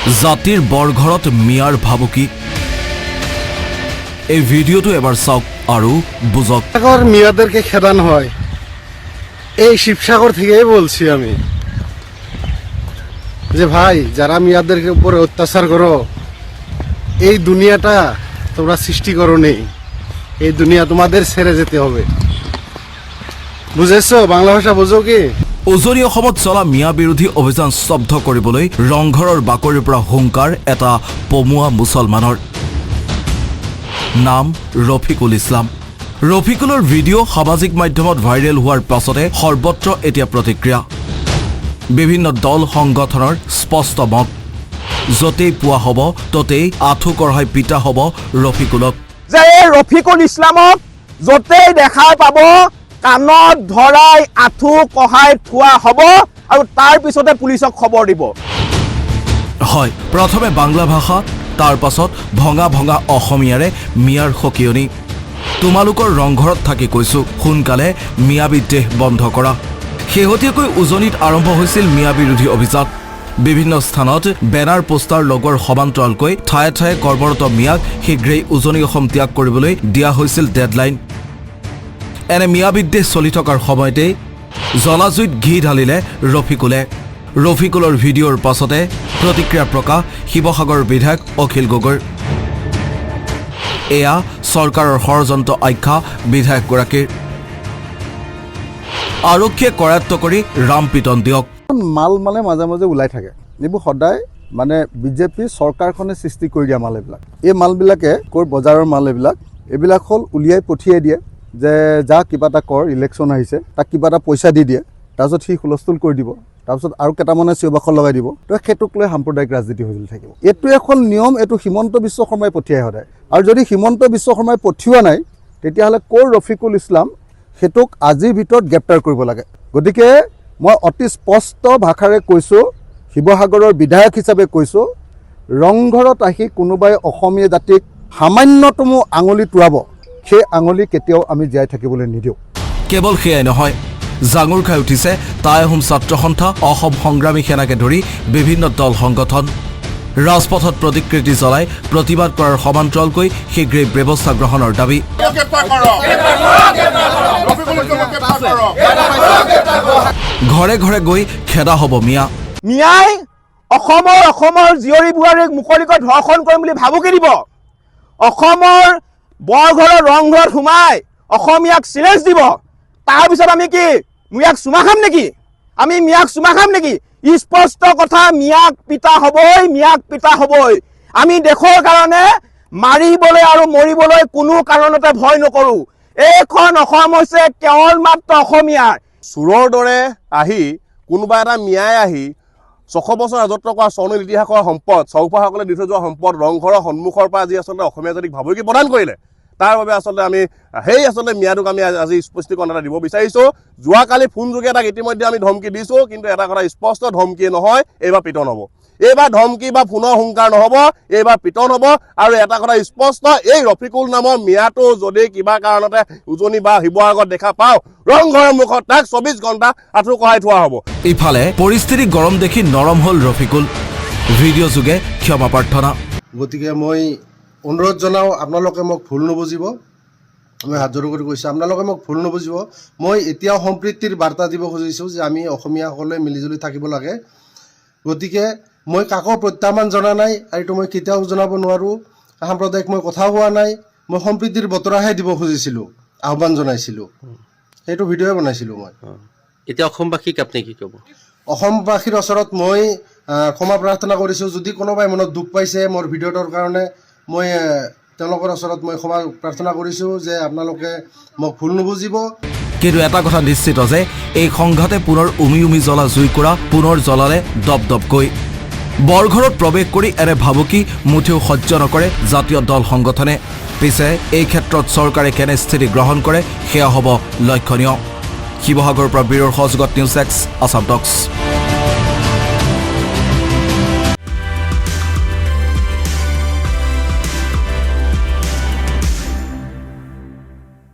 জাতিৰ বৰঘৰত মিয়াৰ ভাবুকি এই ভিডিওটো এবাৰ চাওক আৰু বুঝক। মিয়াদেরকে খেদানো হয় এই শিবসাগর থেকেই বলছি আমি যে ভাই যারা মিয়াদেরকে উপরে অত্যাচার করো এই দুনিয়াটা তোমরা সৃষ্টি করো নেই, এই দুনিয়া তোমাদের ছেড়ে যেতে হবে। বুঝেছো? বাংলা ভাষা বুঝো কি? উজনি অসমত চলা মিয়া বিৰোধী অভিযান স্তব্ধ কৰিবলৈ ৰংঘৰৰ বাকৰিৰ পৰা হুংকাৰ এটা পমুৱা মুছলমানৰ। নাম ৰফিকুল ইছলাম। ৰফিকুলৰ ভিডিঅ' সামাজিক মাধ্যমত ভাইৰেল হোৱাৰ পাছতে সৰ্বত্ৰ এতিয়া প্ৰতিক্ৰিয়া। বিভিন্ন দল সংগঠনৰ স্পষ্ট মত, য'তেই পোৱা হ'ব ততেই আঁঠু কঢ়াই পিটা হ'ব ৰফিকুলক। যে এই ৰফিকুল ইছলামক য'তেই দেখা পাব কাণত ধৰাই আঁঠু কঢ়াই থোৱা হ'ব আৰু তাৰ পিছতে পুলিচক খবৰ দিব। হয়, প্ৰথমে বাংলা ভাষা, তাৰ পাছত ভঙা ভঙা অসমীয়াৰে মিয়াৰ সকিয়নি। তোমালোকৰ ৰংঘৰত থাকি কৈছো, সোনকালে মিয়া বিদ্বেষ বন্ধ কৰা। শেহতীয়াকৈ উজনিত আৰম্ভ হৈছিল মিয়া বিৰোধী অভিযান। বিভিন্ন স্থানত বেনাৰ পোষ্টাৰ লগোৱাৰ সমান্তৰালকৈ ঠায়ে ঠায়ে কৰ্মৰত মিয়াক শীঘ্ৰেই উজনি অসম ত্যাগ কৰিবলৈ দিয়া হৈছিল ডেডলাইন। এনে মিয়া বিদ্বেষ চলি থকাৰ সময়তেই জলাজুইত ঘি ঢালিলে ৰফিকুলে। ৰফিকুলৰ ভিডিঅ'ৰ পাছতে প্ৰতিক্ৰিয়া প্ৰকাশ শিৱসাগৰ বিধায়ক অখিল গগৈৰ। এয়া চৰকাৰৰ ষড়যন্ত্ৰ আখ্যা বিধায়কগৰাকীৰ। আৰক্ষীয়ে কৰায়ত্ব কৰি ৰাম পিটন দিয়ক। মাল মানে মাজে মাজে ওলাই থাকে, এইবোৰ সদায় মানে বিজেপি চৰকাৰখনে সৃষ্টি কৰি দিয়া মাল। এইবিলাক এই মালবিলাকে ক'ৰ বজাৰৰ মাল, এইবিলাক হ'ল উলিয়াই পঠিয়াই দিয়ে যে যা কিবা এটা কৰ, ইলেকশ্যন আহিছে, তাক কিবা এটা পইচা দি দিয়ে, তাৰপিছত সি হুলস্থুল কৰি দিব, তাৰপিছত আৰু কেইটামানে চিঞৰ-বাখৰ লগাই দিব। তো সেইটোক লৈ সাম্প্ৰদায়িক ৰাজনীতি হৈ থাকিব। এইটো এখন নিয়ম, এইটো হিমন্ত বিশ্ব শৰ্মাই পঠিয়াই সদায়। আৰু যদি হিমন্ত বিশ্ব শৰ্মাই পঠিওৱা নাই তেতিয়াহ'লে ক'ৰ ৰফিকুল ইছলাম, সেইটোক আজিৰ ভিতৰত গ্ৰেপ্তাৰ কৰিব লাগে। গতিকে মই অতি স্পষ্ট ভাষাৰে কৈছোঁ, শিৱসাগৰৰ বিধায়ক হিচাপে কৈছোঁ, ৰংঘৰত আহি কোনোবাই অসমীয়া জাতিক সামান্যতমো আঙুলি তোৱাব, সেই আঙুলি কেতিয়াও আমি জীয়াই থাকিবলৈ নিদিওঁ। কেৱল সেয়াই নহয়, জাঙুৰ খাই উঠিছে টাই আহোম ছাত্ৰ সন্থা, অসম সংগ্ৰামী সেনাকে ধৰি বিভিন্ন দল সংগঠন। ৰাজপথত প্ৰতিকৃতি জ্বলাই প্ৰতিবাদ কৰাৰ সমান্তৰালকৈ শীঘ্ৰেই ব্যৱস্থা গ্ৰহণৰ দাবী। ঘৰে ঘৰে গৈ খেদা হ'ব মিয়া। মিয়াই অসমৰ জীয়ৰী বোৱাৰীক মুকলিকৈ ধৰ্ষণ কৰিম বুলি ভাবুকি দিব। অসমৰ বৰঘৰৰ ৰংঘৰত সোমাই অসমীয়াক চিলেঞ্জ দিব। তাৰপিছত আমি কি মিয়াক চুমা খাম নেকি? আমি মিয়াক চুমা খাম নেকি? স্পষ্ট কথা, মিয়াক পিতা হ'বই, মিয়াক পিতা হ'বই। আমি দেশৰ কাৰণে মাৰিবলৈ আৰু মৰিবলৈ কোনো কাৰণতে ভয় নকৰোঁ। এইখন অসম হৈছে কেৱল মাত্ৰ অসমীয়াৰ। চোৰৰ দৰে আহি কোনোবা এটা মিয়াই আহি 600 বছৰ ৰাজত্ব কৰা স্বৰ্ণিল ইতিহাসৰ সম্পদ, চৌপাসকলে দি থৈ যোৱা সম্পদ ৰংঘৰৰ সন্মুখৰ পৰা আজি আচলতে অসমীয়া জাতিক ভাবুকি প্ৰদান কৰিলে। তাৰ বাবে আচলতে আমি সেই মিয়াটোক আমি আজি স্পষ্টীকৰণ এটা দিব বিচাৰিছোঁ। যোৱাকালি ফোনযোগে তাক ইতিমধ্যে আমি ধমকি দিছোঁ, কিন্তু এটা কথা স্পষ্ট, ধমকি নহয়, এইবাৰ পিটন হ'ব। এইবাৰ ধমকি বা ফোনৰ হুংকাৰ নহ'ব, এইবাৰ পিটন হ'ব। আৰু এটা কথা স্পষ্ট, এই ৰফিকুল নামৰ মিয়াটো যদি কিবা কাৰণতে উজনি বা শিৱসাগৰত দেখা পাওঁ, ৰংঘৰৰ মুখত তাক 24 ঘণ্টা আঁঠু কঢ়াই থোৱা হ'ব। ইফালে পৰিস্থিতি গৰম দেখি নৰম হ'ল ৰফিকুল। ভিডিঅ' যোগে ক্ষমা প্ৰাৰ্থনা। গতিকে মই অনুৰোধ জনাওঁ, আপোনালোকে মোক ভুল নুবুজিব। মই হাত জোৰ কৰি কৈছোঁ, আপোনালোকে মোক ভুল নুবুজিব। মই এতিয়াও সম্প্ৰীতিৰ বাৰ্তা দিব খুজিছোঁ যে আমি অসমীয়াসকলে মিলিজুলি থাকিব লাগে। গতিকে মই কাকো প্ৰত্যাহ্বান জনা নাই, আৰু এইটো মই কেতিয়াও জনাব নোৱাৰোঁ। সাম্প্ৰদায়িক মই কথা হোৱা নাই, মই সম্প্ৰীতিৰ বতৰাহে দিব খুজিছিলোঁ, আহ্বান জনাইছিলোঁ, সেইটো ভিডিঅ'ই বনাইছিলোঁ মই। এতিয়া অসমবাসীক আপুনি কি ক'ব? অসমবাসীৰ ওচৰত মই ক্ষমা প্ৰাৰ্থনা কৰিছোঁ। যদি কোনোবাই মনত দুখ পাইছে মোৰ ভিডিঅ'টোৰ কাৰণে, মই তেওঁলোকৰ ওচৰত মই ক্ষমা প্ৰাৰ্থনা কৰিছোঁ যে আপোনালোকে মোক ভুল নুবুজিব। কিন্তু এটা কথা নিশ্চিত যে এই সংঘাতে পুনৰ উমি উমি জ্বলা জুইকুৰা পুনৰ জ্বলালে দপদপকৈ। বৰঘৰত প্ৰৱেশ কৰি এনে ভাবুকি মুঠেও সহ্য নকৰে জাতীয় দল সংগঠনে। পিছে এই ক্ষেত্ৰত চৰকাৰে কেনে স্থিতি গ্ৰহণ কৰে সেয়া হ'ব লক্ষণীয়। শিৱসাগৰৰ পৰা বীৰৰ সহযোগত নিউজ এক্স আছাম টক্স।